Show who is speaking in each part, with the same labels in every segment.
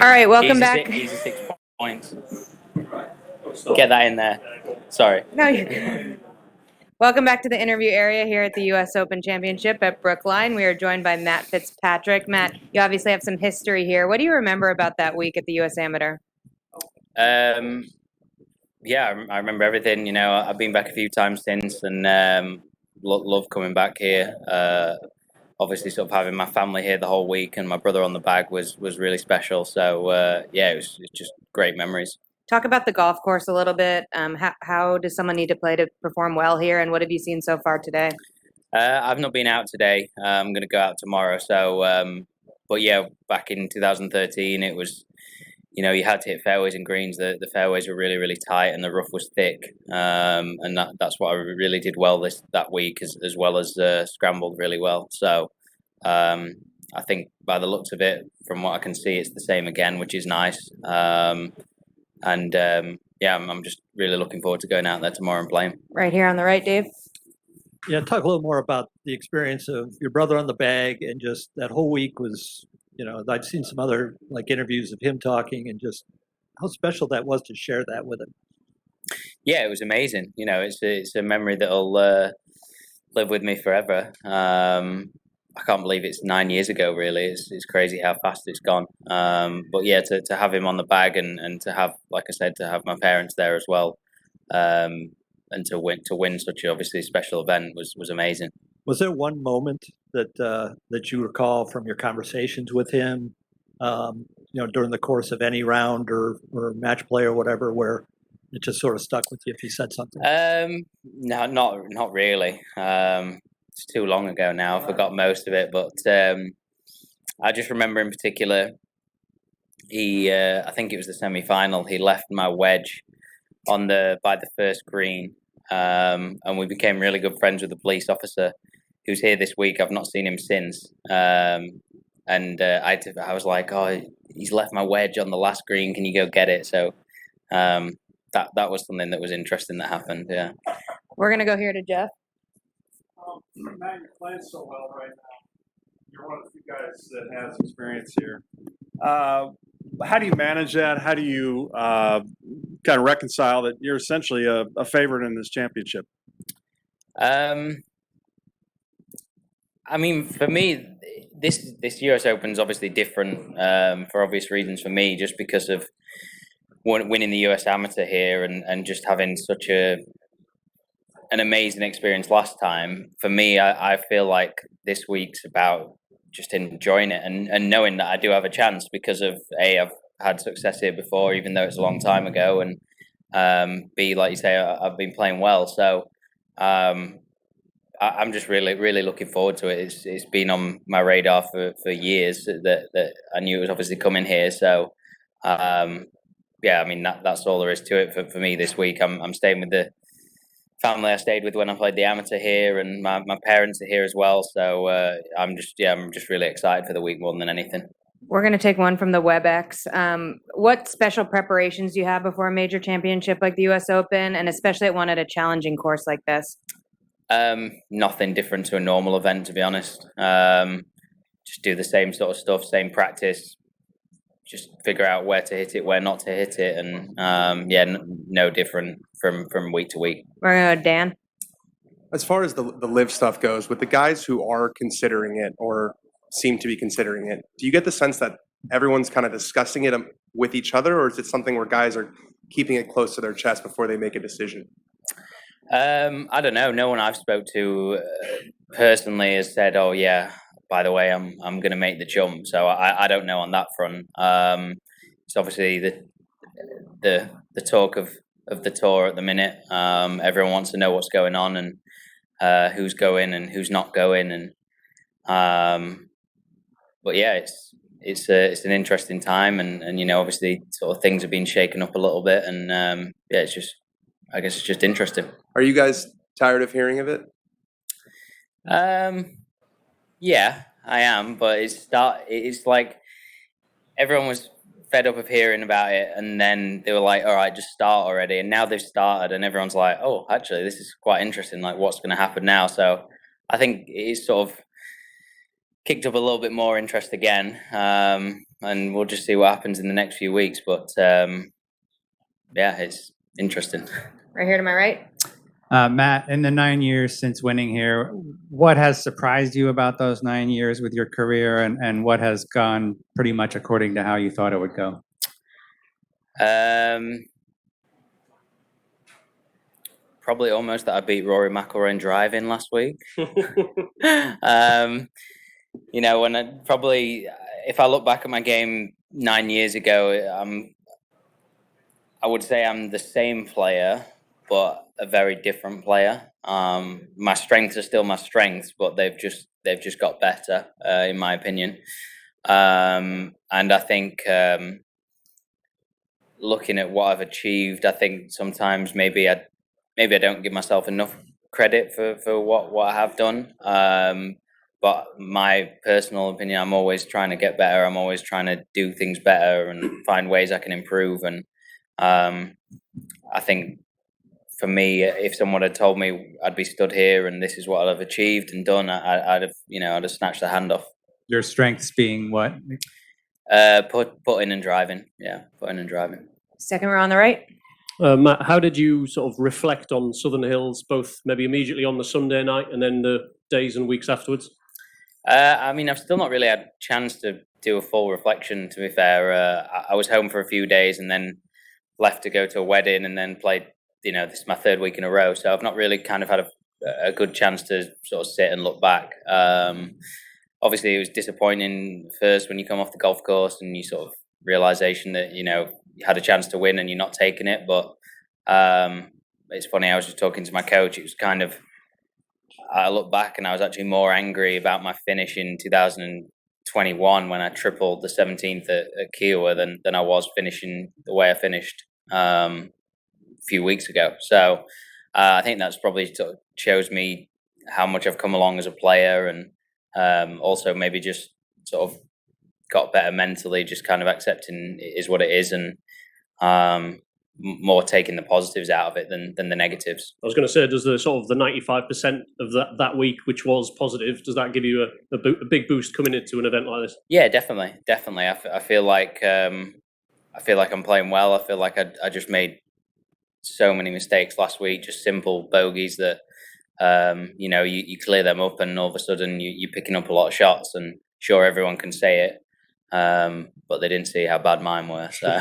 Speaker 1: All right, welcome back.
Speaker 2: Easy 6 points. Get that in there. Sorry.
Speaker 1: No, you're good. Welcome back to the interview area here at the U.S. Open Championship at Brookline. We are joined by Matt Fitzpatrick. Matt, you obviously have some history here. What do you remember about that week at the U.S. Amateur?
Speaker 2: Yeah, I remember everything. You know, I've been back a few times since, and love coming back here. Obviously, sort of having my family here the whole week, and my brother on the bag was really special. So yeah, it's just great memories.
Speaker 1: Talk about the golf course a little bit. How does someone need to play to perform well here, and what have you seen so far today?
Speaker 2: I've not been out today. I'm going to go out tomorrow. So, but yeah, back in 2013, it was, you know, you had to hit fairways and greens. The fairways were really tight, and the rough was thick. And that's what I really did well that week, as well as scrambled really well. So, I think by the looks of it, from what I can see, it's the same again, which is nice. Yeah, I'm just really looking forward to going out there tomorrow and playing.
Speaker 1: Right here on the right, Dave.
Speaker 3: Yeah, talk a little more about the experience of your brother on the bag, and just that whole week was, you know, I've seen some other like interviews of him talking, and just how special that was to share that with him.
Speaker 2: Yeah, it was amazing. You know, it's a memory that'll live with me forever. I can't believe it's 9 years ago. Really, it's crazy how fast it's gone. But yeah, to have him on the bag, and to have, like I said, to have my parents there as well, and to win such a obviously special event was amazing.
Speaker 3: Was there one moment that you recall from your conversations with him, you know, during the course of any round or match play or whatever, where it just sort of stuck with you if he said something?
Speaker 2: No, not really. It's too long ago now. I forgot most of it, but I just remember in particular, I think it was the semi-final. He left my wedge by the first green, and we became really good friends with the police officer who's here this week. I've not seen him since, and I was like, oh, he's left my wedge on the last green. Can you go get it? So that was something that was interesting that happened. Yeah.
Speaker 1: We're gonna go here to Jeff.
Speaker 4: Matt, you're playing so well right now. You're one of the few guys that has experience here. How do you manage that? How do you kind of reconcile that you're essentially a favorite in this championship?
Speaker 2: I mean, for me, this US Open is obviously different for obvious reasons for me, just because of winning the US Amateur here and just having such an amazing experience last time. For me, I feel like this week's about just enjoying it and knowing that I do have a chance because of I've had success here before, even though it's a long time ago, and B, like you say, I've been playing well. So I'm just really looking forward to it. It's been on my radar for years that I knew it was obviously coming here. So yeah, I mean that's all there is to it for me this week. I'm staying with the family I stayed with when I played the amateur here, and my parents are here as well. So I'm just really excited for the week more than anything.
Speaker 1: We're going to take one from the WebEx. What special preparations do you have before a major championship like the U.S. Open, and especially at one at a challenging course like this?
Speaker 2: Nothing different to a normal event, to be honest. Just do the same sort of stuff, same practice. Just figure out where to hit it, where not to hit it, and no different from week to week.
Speaker 1: We're going to go Dan.
Speaker 5: As far as the live stuff goes, with the guys who are considering it or seem to be considering it, do you get the sense that everyone's kind of discussing it with each other, or is it something where guys are keeping it close to their chest before they make a decision?
Speaker 2: I don't know. No one I've spoke to personally has said, "Oh yeah, by the way, I'm going to make the jump." So I don't know on that front. It's obviously the talk of the tour at the minute. Everyone wants to know what's going on and who's going and who's not going, and but yeah, it's an interesting time, and you know, obviously sort of things have been shaken up a little bit, and yeah, I guess it's just interesting.
Speaker 5: Are you guys tired of hearing of it?
Speaker 2: Yeah, I am, but it's like everyone was fed up of hearing about it, and then they were like, all right, just start already. And now they've started, and everyone's like, oh, actually, this is quite interesting. Like, what's going to happen now? So I think it's sort of kicked up a little bit more interest again. and we'll just see what happens in the next few weeks. But yeah, it's interesting.
Speaker 1: Right here to my right.
Speaker 6: Matt, in the 9 years since winning here, what has surprised you about those 9 years with your career, and what has gone pretty much according to how you thought it would go?
Speaker 2: Probably almost that I beat Rory McIlroy in driving last week. You know, when if I look back at my game 9 years ago, I would say I'm the same player, but a very different player. My strengths are still my strengths, but they've just got better, in my opinion. And I think looking at what I've achieved, I think sometimes maybe I don't give myself enough credit for what I have done. But my personal opinion, I'm always trying to get better. I'm always trying to do things better and find ways I can improve. And I think for me, if someone had told me I'd be stood here and this is what I've achieved and done, I'd have snatched the hand off.
Speaker 6: Your strengths being what?
Speaker 2: Putting and driving. Yeah, putting and driving.
Speaker 1: Second row on the right.
Speaker 7: Matt, how did you sort of reflect on Southern Hills, both maybe immediately on the Sunday night and then the days and weeks afterwards?
Speaker 2: I mean, I've still not really had a chance to do a full reflection, to be fair. I was home for a few days and then left to go to a wedding and then played, this is my third week in a row. So I've not really kind of had a good chance to sort of sit and look back. Obviously, it was disappointing first when you come off the golf course and you sort of realization that, you had a chance to win and you're not taking it. But it's funny, I was just talking to my coach. It was kind of, I look back and I was actually more angry about my finish in 2021 when I tripled the 17th at Kiowa than I was finishing the way I finished a few weeks ago. So I think that's probably sort of shows me how much I've come along as a player, and also maybe just sort of got better mentally, just kind of accepting it is what it is, and more taking the positives out of it than the negatives.
Speaker 7: I was going to say, does the sort of the 95% of that week, which was positive, does that give you a big boost coming into an event like this?
Speaker 2: Yeah, definitely. I feel like I'm playing well. I feel like I just made so many mistakes last week, just simple bogeys that you clear them up, and all of a sudden you're picking up a lot of shots. And sure, everyone can say it, but they didn't see how bad mine were. So,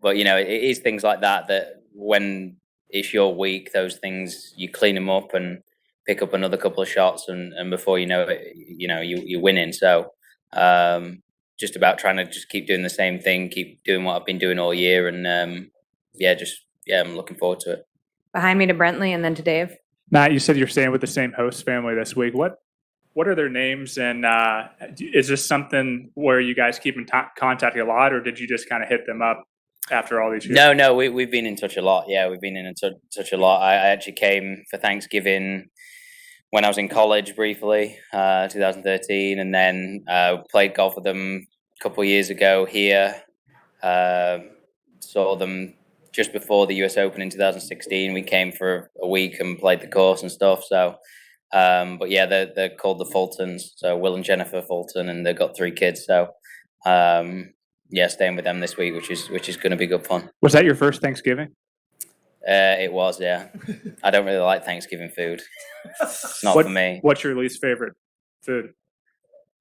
Speaker 2: but it is things like that when it's your week, those things you clean them up and pick up another couple of shots, and before you know it, you're winning. So just about trying to just keep doing the same thing, keep doing what I've been doing all year, and I'm looking forward to it.
Speaker 1: Behind me to Brentley and then to Dave.
Speaker 8: Matt, you said you're staying with the same host family this week. What are their names, and is this something where you guys keep in contact a lot, or did you just kind of hit them up after all these years?
Speaker 2: No, we've been in touch a lot. Yeah, we've been in touch a lot. I actually came for Thanksgiving when I was in college briefly, 2013, and then played golf with them a couple of years ago here. Saw them just before the US Open in 2016. We came for a week and played the course and stuff. So, but yeah, they're called the Fultons. So Will and Jennifer Fulton, and they've got 3 kids. So, staying with them this week, which is going to be good fun.
Speaker 8: Was that your first Thanksgiving?
Speaker 2: It was, yeah. I don't really like Thanksgiving food. It's not for me.
Speaker 8: What's your least favorite food?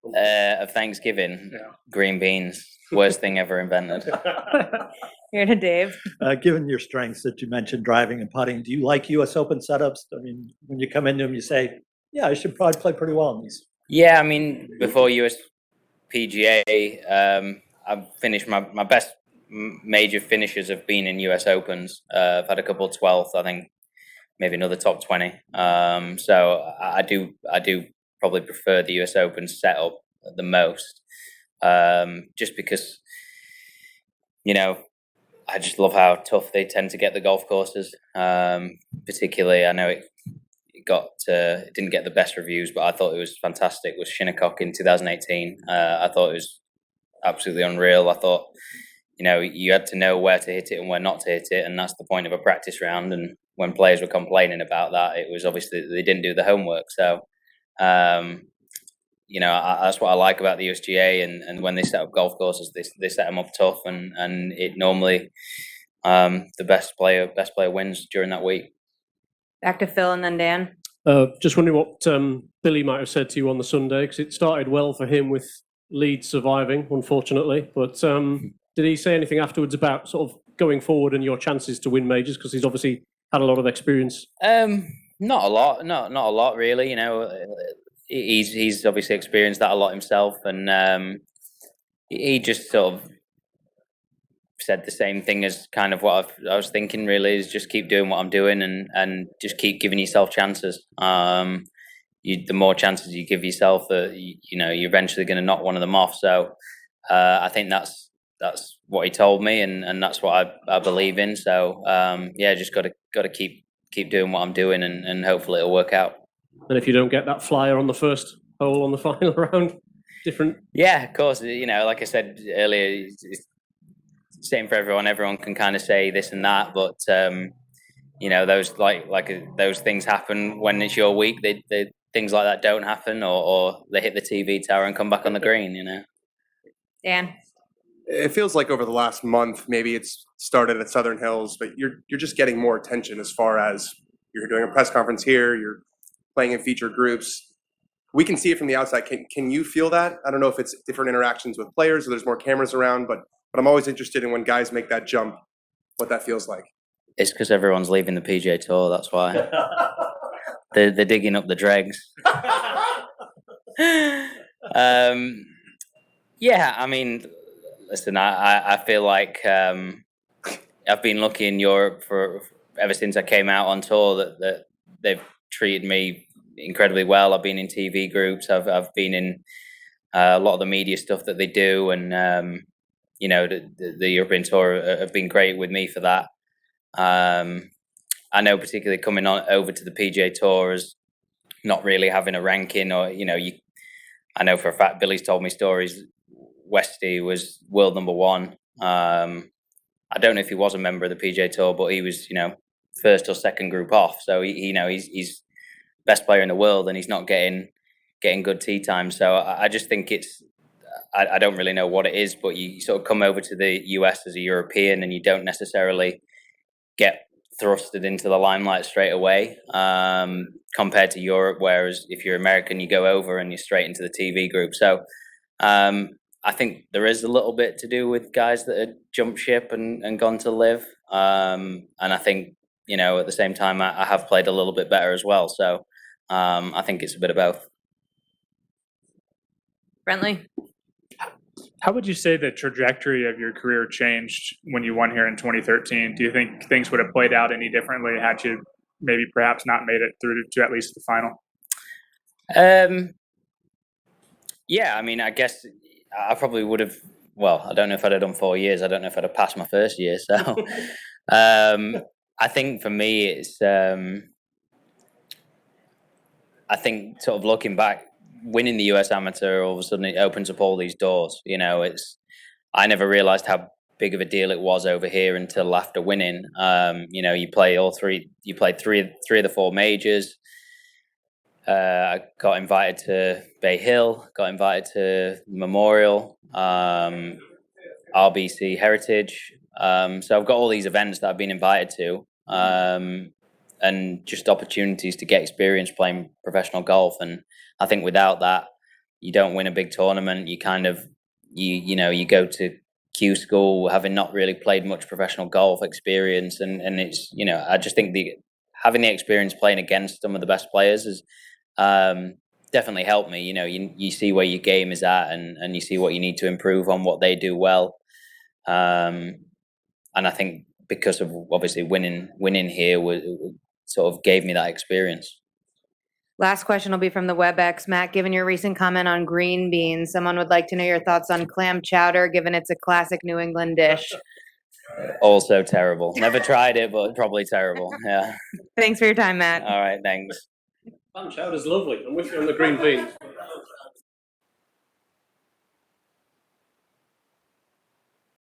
Speaker 2: Of Thanksgiving?
Speaker 8: Yeah.
Speaker 2: Green beans. Worst thing ever invented.
Speaker 1: Here to Dave.
Speaker 3: Given your strengths that you mentioned, driving and putting, do you like U.S. Open setups? I mean, when you come into them, you say, yeah, I should probably play pretty well in these.
Speaker 2: Yeah, I mean, before US PGA, I've finished my best major finishes have been in US Opens. I've had a couple 12th, I think, maybe another top 20. So I do probably prefer the US Open setup the most, just because, I just love how tough they tend to get the golf courses. Particularly, I know it didn't get the best reviews, but I thought it was fantastic with Shinnecock in 2018. I thought it was absolutely unreal. I thought, you had to know where to hit it and where not to hit it, and that's the point of a practice round. And when players were complaining about that, it was obviously that they didn't do the homework. So, that's what I like about the USGA, and when they set up golf courses, they set them up tough, and it normally the best player wins during that week.
Speaker 1: Back to Phil and then Dan.
Speaker 7: Just wondering what Billy might have said to you on the Sunday, because it started well for him with Leeds surviving, unfortunately. But did he say anything afterwards about sort of going forward and your chances to win majors? Because he's obviously had a lot of experience.
Speaker 2: Not a lot, not a lot really. He's obviously experienced that a lot himself, and he just sort of said the same thing as kind of what I was thinking. Really, is just keep doing what I'm doing, and just keep giving yourself chances. The more chances you give yourself, you're eventually going to knock one of them off. So I think that's what he told me, and that's what I believe in. So just got to keep doing what I'm doing, and hopefully it'll work out.
Speaker 7: And if you don't get that flyer on the first hole on the final round, different.
Speaker 2: Yeah, of course. Like I said earlier, it's same for everyone. Everyone can kind of say this and that, but those those things happen when it's your week. They things like that don't happen, or they hit the TV tower and come back on the green.
Speaker 1: Dan.
Speaker 5: It feels like over the last month, maybe it's started at Southern Hills, but you're just getting more attention as far as you're doing a press conference here, you're playing in featured groups. We can see it from the outside. Can you feel that? I don't know if it's different interactions with players or there's more cameras around, but I'm always interested in when guys make that jump, what that feels like.
Speaker 2: It's because everyone's leaving the PGA Tour. That's why they're digging up the dregs. Yeah, I mean, listen, I feel like I've been lucky in Europe for ever since I came out on tour that they've treated me incredibly well. I've been in TV groups. I've been in a lot of the media stuff that they do, and the European Tour have been great with me for that. I know particularly coming on over to the PGA Tour as not really having a ranking, or I know for a fact Billy's told me stories. Westy was world number one. I don't know if he was a member of the PGA Tour, but he was first or second group off. So he's best player in the world, and he's not getting good tee time. So I just think I don't really know what it is, but you sort of come over to the US as a European, and you don't necessarily get thrusted into the limelight straight away compared to Europe. Whereas if you're American, you go over and you're straight into the TV group. So I think there is a little bit to do with guys that had jumped ship and gone to live. And I think, at the same time, I have played a little bit better as well. So I think it's a bit of both.
Speaker 1: Brentley.
Speaker 8: How would you say the trajectory of your career changed when you won here in 2013? Do you think things would have played out any differently had you maybe perhaps not made it through to at least the final?
Speaker 2: Yeah, I mean, I guess I probably would have. Well, I don't know if I'd have done 4 years. I don't know if I'd have passed my first year. So I think for me, it's. I think sort of looking back, winning the US Amateur, all of a sudden it opens up all these doors. I never realized how big of a deal it was over here until after winning. You play all three. You played three of the 4 majors. I got invited to Bay Hill. Got invited to Memorial, RBC Heritage. So I've got all these events that I've been invited to. And just opportunities to get experience playing professional golf. And I think without that, you don't win a big tournament. You kind of, you go to Q school having not really played much professional golf experience. And it's, I just think having the experience playing against some of the best players has definitely helped me. You see where your game is at, and you see what you need to improve on, what they do well. And I think because of obviously winning here sort of gave me that experience.
Speaker 1: Last question will be from the WebEx. Matt, given your recent comment on green beans, someone would like to know your thoughts on clam chowder, given it's a classic New England dish.
Speaker 2: Also terrible. Never tried it, but probably terrible. Yeah.
Speaker 1: Thanks for your time, Matt.
Speaker 2: All right, thanks.
Speaker 7: Clam chowder's lovely. I'm with you on the green beans.